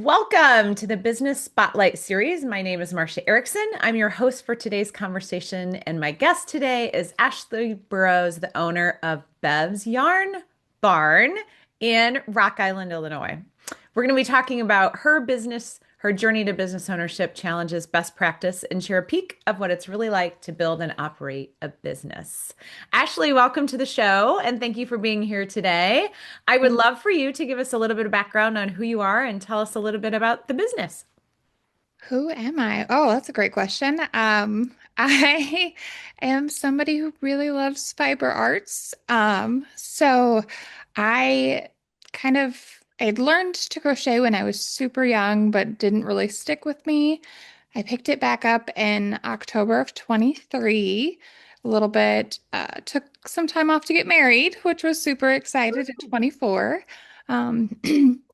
Welcome to the Business Spotlight series. My name is Marcia Erickson. I'm your host for today's conversation, and my guest today is Ashley Burroughs, the owner of Bev's Yarn Barn in Rock Island, Illinois. We're going to be talking about her business, her journey to business ownership, challenges, best practice, and share a peek of what it's really like to build and operate a business. Ashley, welcome to the show, and thank you for being here today. I would love for you to give us a little bit of background on who you are and tell us a little bit about the business. Who am I? Oh, that's a great question. I am somebody who really loves fiber arts. So I kind of I'd learned to crochet when I was super young, but didn't really stick with me. I picked it back up in October of 23, a little bit, took some time off to get married, which was super excited at 24. Um,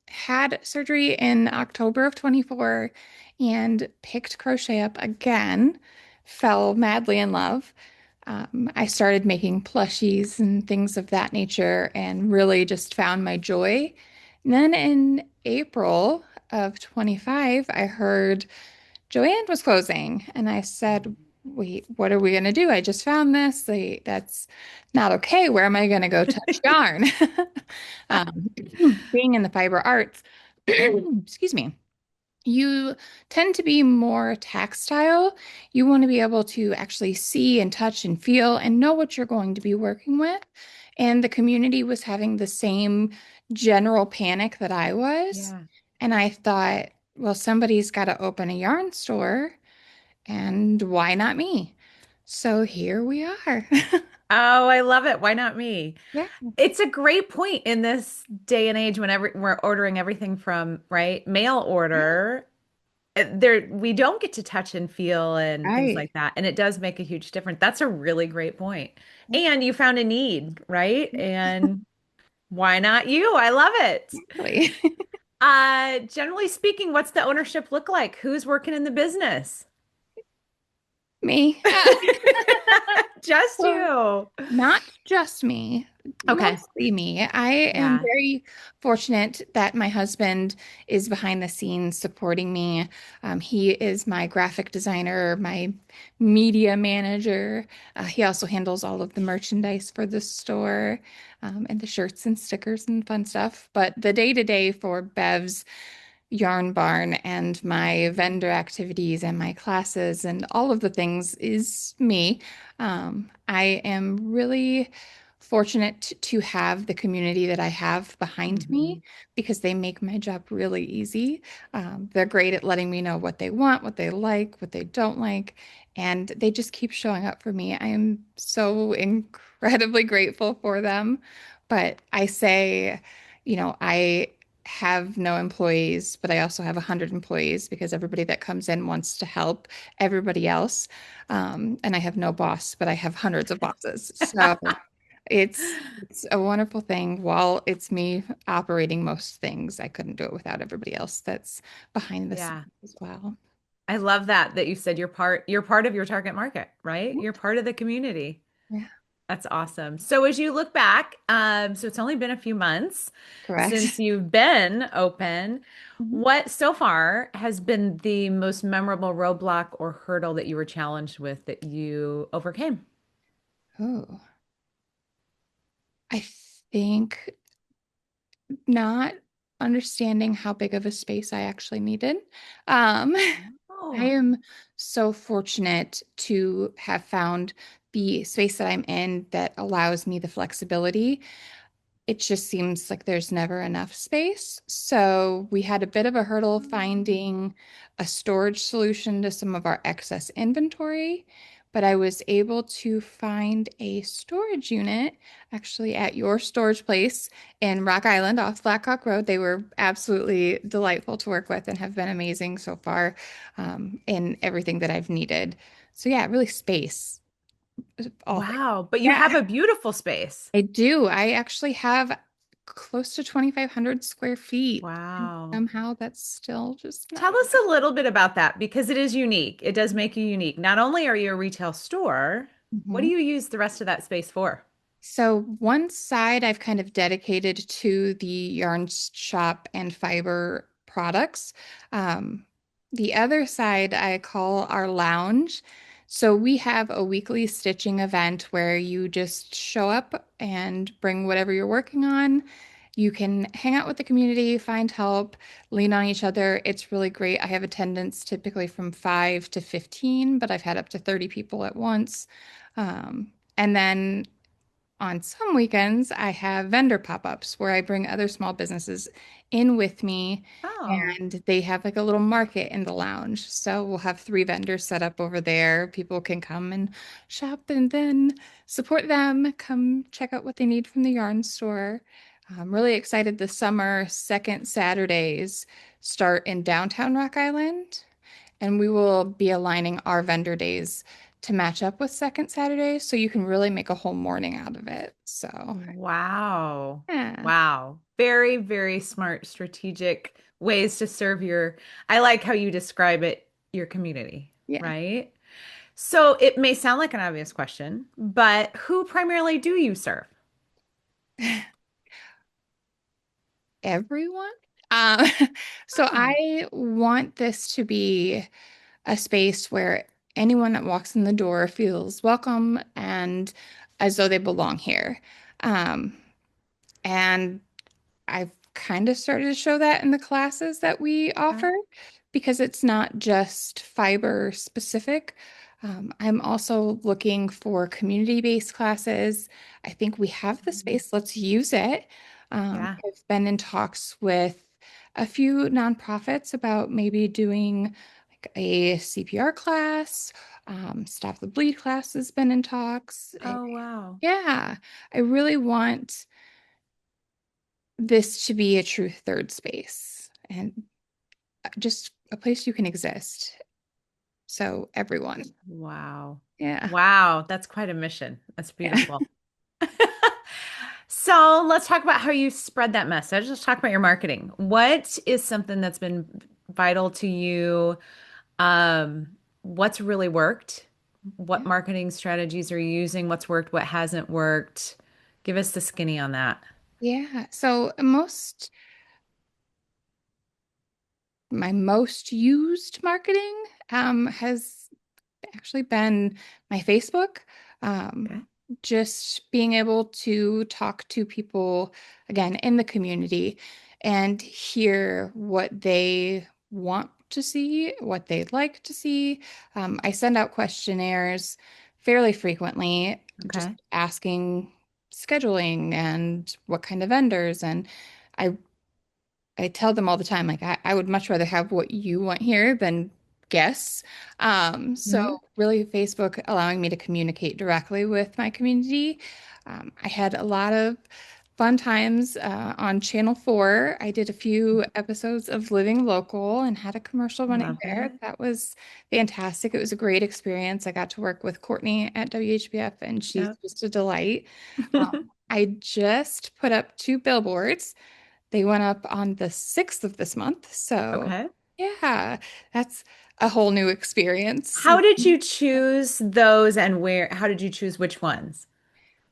had surgery in October of 24 and picked crochet up again, fell madly in love. I started making plushies and things of that nature and really just found my joy. And then in April of 25, I heard Joanne was closing, and I said, wait, what are we going to do? I just found this. That's not okay. Where am I going to go touch yarn? Um, being in the fiber arts, excuse me, you tend to be more tactile. You want to be able to actually see and touch and feel and know what you're going to be working with. And the community was having the same general panic that I was. Yeah. And I thought, well, somebody's got to open a yarn store, and why not me? So here we are. Oh, I love it. Why not me? Yeah. It's a great point in this day and age whenever we're ordering everything from, right, mail order. There, we don't get to touch and feel and things Right. like that. And it does make a huge difference. That's a really great point. And you found a need, right? And why not you? I love it. Exactly. Generally speaking, what's the ownership look like? Who's working in the business? Me. Just Well, you. not just me, Okay. mostly me. I am Yeah. very fortunate that my husband is behind the scenes supporting me. He is my graphic designer, my media manager. He also handles all of the merchandise for the store, and the shirts and stickers and fun stuff. But the day-to-day for Bev's Yarn Barn and my vendor activities and my classes and all of the things is me. I am really fortunate to have the community that I have behind Mhm. me because they make my job really easy. They're great at letting me know what they want, what they like, what they don't like, and they just keep showing up for me. I am so incredibly grateful for them. But I say, I have no employees, but I also have 100 employees because everybody that comes in wants to help everybody else. And I have no boss, but I have hundreds of bosses. So it's a wonderful thing. While it's me operating most things, I couldn't do it without everybody else that's behind the scenes Yeah. as well. I love that you said you're part of your target market, right? You're part of the community. Yeah, That's awesome. So as you look back, so it's only been a few months correct. since you've been open. Mhm. What so far has been the most memorable roadblock or hurdle that you were challenged with that you overcame? Oh, I think not understanding how big of a space I actually needed. Um, I Oh, am so fortunate to have found the space that I'm in that allows me the flexibility. It just seems like there's never enough space. So we had a bit of a hurdle finding a storage solution to some of our excess inventory, but I was able to find a storage unit actually at your storage place in Rock Island off Blackhawk Road. They were absolutely delightful to work with and have been amazing so far, in everything that I've needed. So yeah, really space, all things. wow. But you Yeah. have a beautiful space. I do. I actually have close to 2,500 square feet. And Wow. somehow that's still just not Tell us a little bit about that because it is unique. It does make you unique. Not only are you a retail store, what do enough. you use the rest of that space for? So one side I've kind of dedicated to the yarn shop and fiber products. Um, the other side I call our lounge. So we have a weekly stitching event where you just show up and bring whatever you're working on. You can hang out with the community, find help, lean on each other. It's really great. I have attendance typically from 5 to 15, but I've had up to 30 people at once. And then on some weekends, I have vendor pop-ups where I bring other small businesses in with me, Oh, and they have like a little market in the lounge. So we'll have three vendors set up over there. People can come and shop and then support them, come check out what they need from the yarn store. I'm really excited. The summer second Saturdays start in downtown Rock Island, and we will be aligning our vendor days to match up with second Saturday so you can really make a whole morning out of it. So, wow. yeah. Wow. Very, very smart, strategic ways to serve I like how you describe it, your community, Yeah. right? So it may sound like an obvious question, but who primarily do you serve? Everyone. Um, so Oh, I want this to be a space where anyone that walks in the door feels welcome and as though they belong here. Um, and I've kind of started to show that in the classes that we okay. offer because it's not just fiber specific. I'm also looking for community-based classes. I think we have the Mhm. space. Let's use it. Yeah. I've been in talks with a few nonprofits about maybe doing like a CPR class. Stop the Bleed class has been in talks. Oh, wow. Yeah, I really want this to be a true third space and just a place you can exist. So everyone. Wow. Yeah. Wow. That's quite a mission. That's beautiful. So let's talk about how you spread that message. Let's talk about your marketing. What is something that's been vital to you? Um, what's really worked? What Yeah. marketing strategies are you using? What's worked? What hasn't worked? Give us the skinny on that. Yeah. So my most used marketing has actually been my Facebook. Um, Okay. just being able to talk to people again in the community and hear what they want to see, what they'd like to see. I send out questionnaires fairly frequently, just Okay. asking scheduling and what kind of vendors. And I I tell them all the time, like, I would much rather have what you want here than guess. So Hmm. really Facebook allowing me to communicate directly with my community. I had a lot of fun times on Channel 4. I did a few episodes of Living Local and had a commercial running Love there. it. That was fantastic. It was a great experience. I got to work with Courtney at WHBF, and she's Yep. just a delight. Um, I just put up two billboards. They went up on the 6th of this month. So, Okay. yeah, that's a whole new experience. How did you choose those and how did you choose which ones?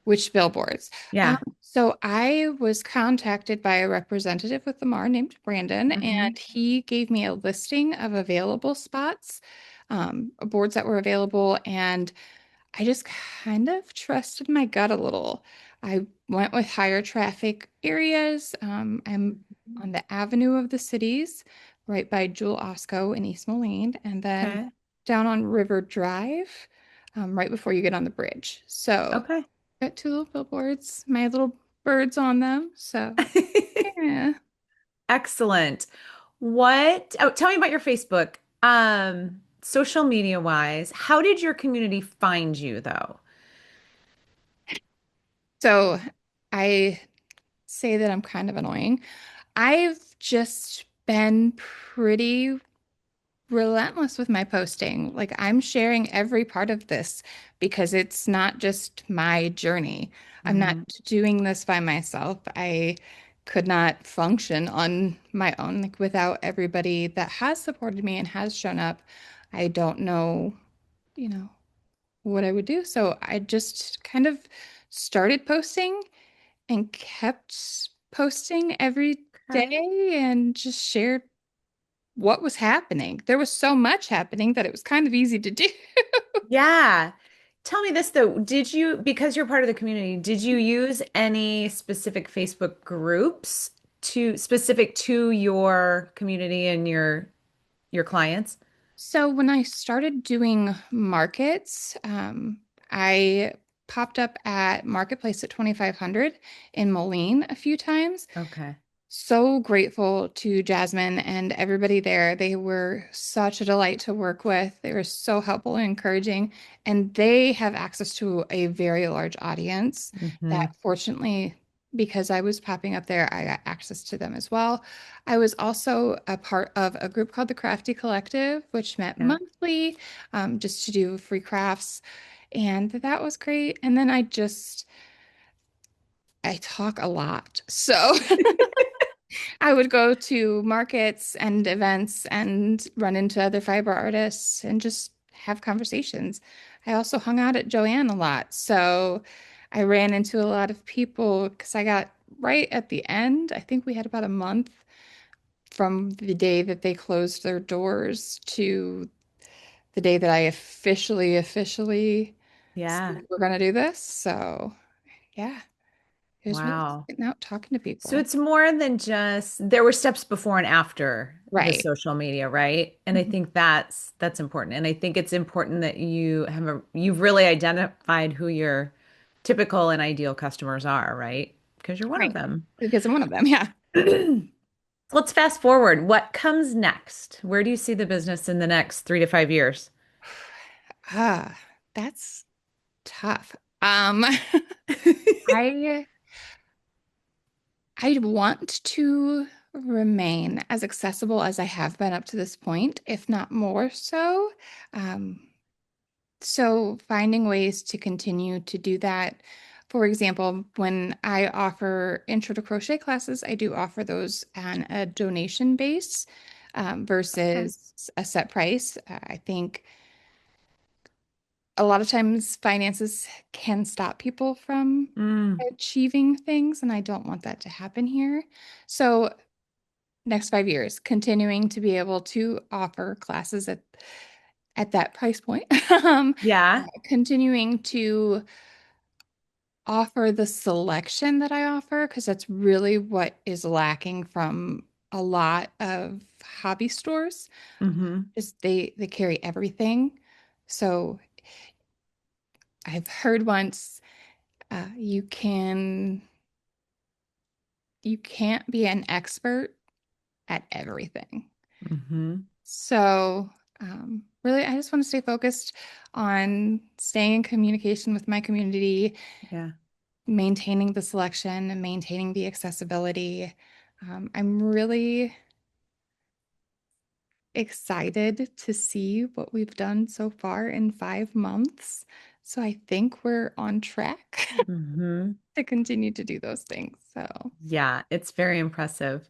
Which billboards? Yeah. So, I was contacted by a representative with the MAR named Brandon, Hmm. and he gave me a listing of available spots, boards that were available. And I just kind of trusted my gut a little. I went with higher traffic areas. I'm on the avenue of the cities, right by Jewel Osco in East Moline, and then Okay. down on River Drive, right before you get on the bridge. So, Okay. got two little billboards, my little birds on them. So, yeah. Excellent. Tell me about your Facebook. Social media wise, how did your community find you though? So, I say that I'm kind of annoying. I've just been pretty relentless with my posting. Like I'm sharing every part of this because it's not just my journey. I'm not Hmm. doing this by myself. I could not function on my own, like without everybody that has supported me and has shown up. I don't know, you know, what I would do. So I just kind of started posting and kept posting every day Okay. and just shared. what was happening. There was so much happening that it was kind of easy to do. Yeah. Tell me this though, did you, because you're part of the community, did you use any specific Facebook groups to specific to your community and your clients? So when I started doing markets, I popped up at Marketplace at 2500 in Moline a few times. Okay. So grateful to Jasmine and everybody there. They were such a delight to work with. They were so helpful and encouraging, and they have access to a very large audience Hmm. that fortunately, because I was popping up there, I got access to them as well. I was also a part of a group called the Crafty Collective, which met Yeah. monthly, just to do free crafts. And that was great. And then I talk a lot. So I would go to markets and events and run into other fiber artists and just have conversations. I also hung out at Joanne a lot. So I ran into a lot of people because I got right at the end. I think we had about a month from the day that they closed their doors to the day that I officially said Yeah. we're going to do this. So yeah, it was really just Wow. getting out talking to So people. it's more than just there were steps before and after the Right. social media, right? And I Mhm. think that's important. And I think it's important that you've really identified who your typical and ideal customers are, right? Because you're one of Right. them. Because I'm one of them. Yeah. Let's fast forward. What comes next? Where do you see the business in the next 3 to 5 years? Ah, that's tough. I I want to remain as accessible as I have been up to this point, if not more so. Um, so finding ways to continue to do that. For example, when I offer intro to crochet classes, I do offer those on a donation base, Okay. versus a set price. I think a lot of times finances can stop people from Mm, achieving things, and I don't want that to happen here. So, next 5 years, continuing to be able to offer classes at that price point, yeah. continuing to offer the selection that I offer, because that's really what is lacking from a lot of hobby stores. Hmm. Is they carry everything. So I've heard once, you can't be an expert at everything. Hmm. So, really, I just want to stay focused on staying in communication with my community, Yeah. maintaining the selection and maintaining the accessibility. I'm really excited to see what we've done so far in 5 months. So I think we're on track Hmm. to continue to do those things. So, Yeah, it's very impressive.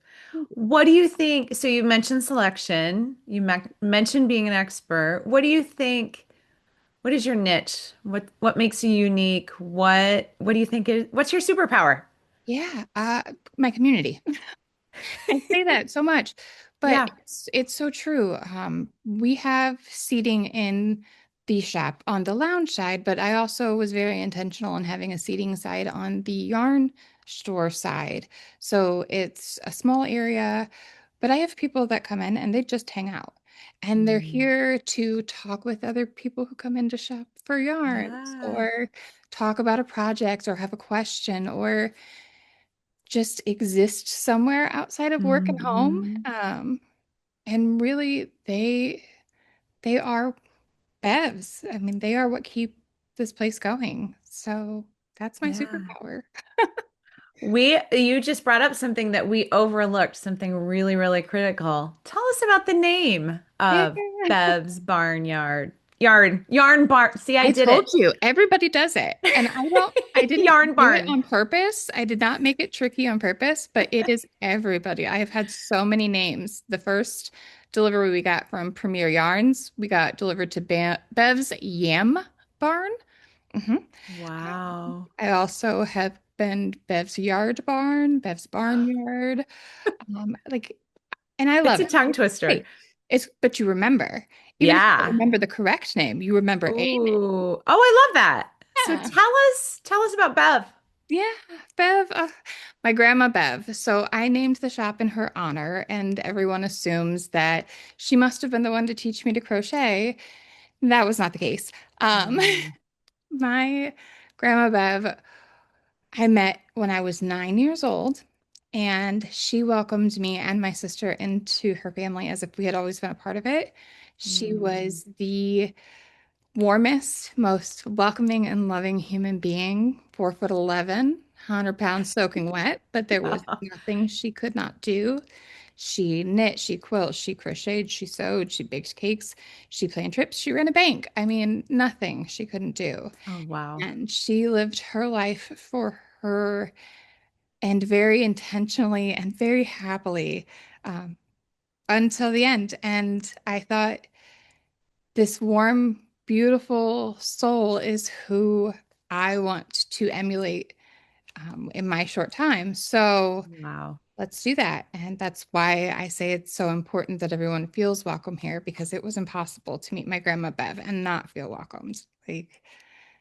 What do you think? So you mentioned selection, you mentioned being an expert. What do you think? What is your niche? What makes you unique? What do you think what's your superpower? yeah, my community. I say that so much, but Yeah. it's so true. We have seating in the shop on the lounge side, but I also was very intentional in having a seating side on the yarn store side. So it's a small area, but I have people that come in and they just hang out. And they're Mm. here to talk with other people who come in to shop for yarns Yeah. or talk about a project or have a question or just exist somewhere outside of work and home. Hmm. And really, they are bevs. I mean, they are what keep this place going. So that's my Yeah. superpower. You just brought up something that we overlooked, something really, really critical. Tell us about the name Yeah. of Bev's Barnyard. Yarn Barn. See, I I did told it. you, everybody does it. And I didn't Yarn do it Barn. on purpose. I did not make it tricky on purpose, but it is everybody. I have had so many names. The first delivery we got from Premier Yarns, we got delivered to Bev's Yam Barn. Mhm. Wow. I also have been Bev's Yard Barn, Bev's Barnyard. Like And I It's love a it. tongue It's twister. great. But you remember, even if you don't Yeah. remember the correct name, you remember a name. Ooh. Oh, I love that. So Yeah. tell us about Bev. Yeah, Bev, my grandma Bev. So I named the shop in her honor, and everyone assumes that she must have been the one to teach me to crochet. That was not the case. Um, Mm. my grandma Bev, I met when I was 9 years old, and she welcomed me and my sister into her family as if we had always been a part of it. She Mm. was the warmest, most welcoming and loving human being, 4'11", 100 pounds soaking wet, but there was nothing she could not do. She knit, she quilted, she crocheted, she sewed, she baked cakes, she planned trips, she ran a bank. I mean, nothing she couldn't do. Oh, wow. And she lived her life for her and very intentionally and very happily um, until the end. And I thought, this warm, beautiful soul is who I want to emulate in my short time. So Wow. let's do that. And that's why I say it's so important that everyone feels welcome here because it was impossible to meet my grandma Bev and not feel welcomed. Like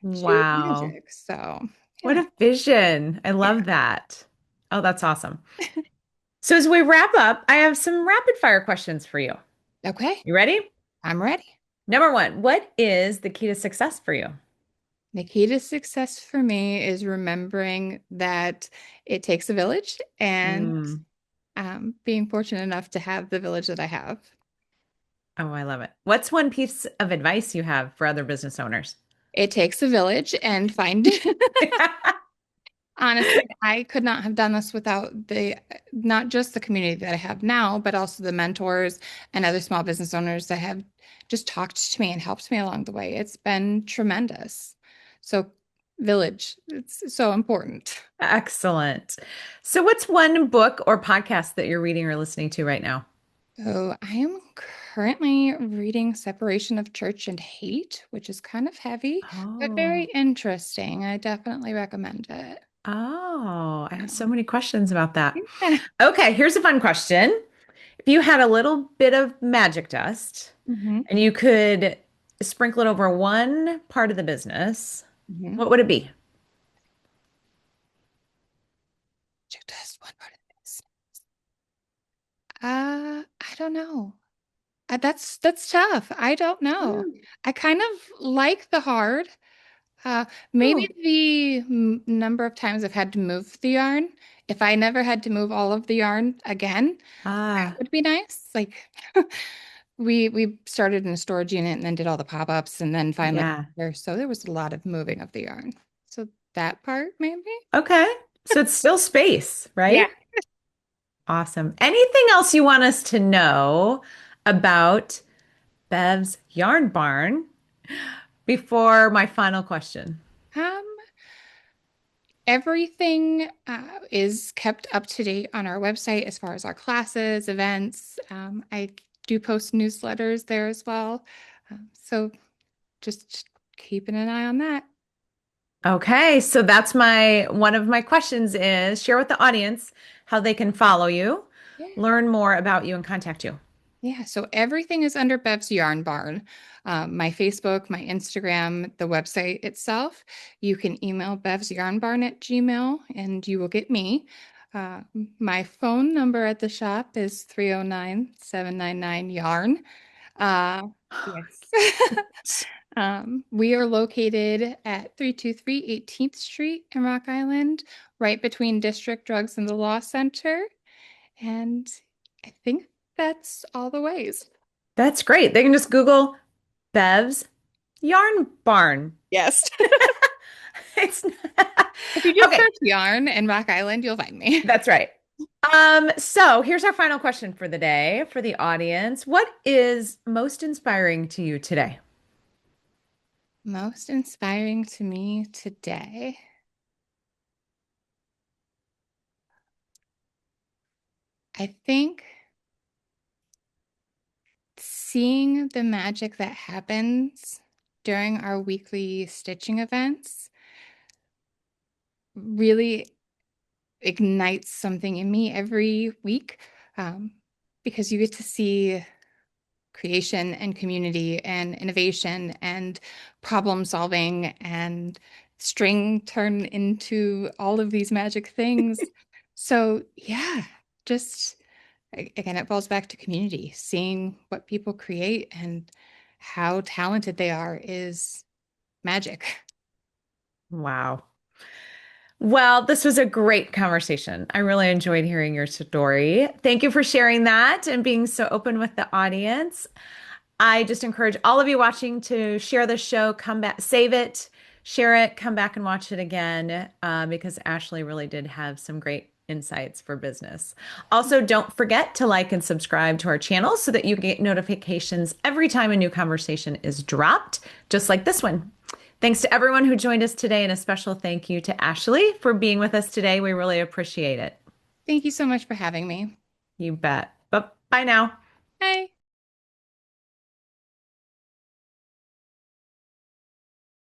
she was Wow. magic. So What yeah. a vision. I Yeah. love that. Oh, that's awesome. So as we wrap up, I have some rapid fire questions for you. Okay. You ready? I'm ready. Number one, what is the key to success for you? The key to success for me is remembering that it takes a village and Mm. being fortunate enough to have the village that I have. Oh, I love it. What's one piece of advice you have for other business owners? It takes a village and find honestly, I could not have done this without the not just the community that I have now, but also the mentors and other small business owners that have just talked to me and helped me along the way. It's been tremendous. So, village, it's so important. Excellent. So, what's one book or podcast that you're reading or listening to right now? So, I am currently reading Separation of Church and Hate, which is kind of heavy, but very Oh, interesting. I definitely recommend it. oh, I have so many questions about that. Yeah. Okay, here's a fun question. If you had a little bit of magic dust hmm and you could sprinkle it over one part of the business, hmm what would it be? Just one part of this. I don't know. That's tough. I don't know. Mm. I kind of like the hard. Uh, Maybe Oh, the number of times I've had to move the yarn. If I never had to move all of the yarn again, that ah, would be nice. Like we started in a storage unit and then did all the pop-ups and then finally yeah. there. So there was a lot of moving of the yarn. So that part maybe. Okay. So it's still space, Yeah. right? Awesome. Anything else you want us to know about Bev's Yarn Barn before my final question? Um, Everything is kept up to date on our website as far as our classes, events. I do post newsletters there as well. So just keeping an eye on that. Okay, so that's my one of my questions is share with the audience how they can follow you, Yeah. learn more about you, and contact you. Yeah. So everything is under Bev's Yarn Barn. My Facebook, my Instagram, the website itself. You can email Bev's Yarn Barn at Gmail and you will get me. Uh, my phone number at the shop is 309-799-YARN. Yes. We are located at 323 18th Street in Rock Island, right between District Drugs and the Law Center. And I think that's all the ways. That's great. They can just Google Bev's Yarn Barn. Yes. It's If you just okay, search yarn and Rock Island, you'll find me. that's right. So here's our final question for the day for the audience. What is most inspiring to you today? Most inspiring to me today. I think seeing the magic that happens during our weekly stitching events really ignites something in me every week. Um, because you get to see creation and community and innovation and problem solving and string turn into all of these magic things. So, yeah, just again, it falls back to community. Seeing what people create and how talented they are is magic. Wow. Well, this was a great conversation. I really enjoyed hearing your story. Thank you for sharing that and being so open with the audience. I just encourage all of you watching to share the show, come back, save it, share it, come back and watch it again, because Ashley really did have some great insights for business. Also, don't forget to like and subscribe to our channel so that you get notifications every time a new conversation is dropped, just like this one. Thanks to everyone who joined us today, and a special thank you to Ashley for being with us today. We really appreciate it. Thank you so much for having me. You bet. But bye now. Bye.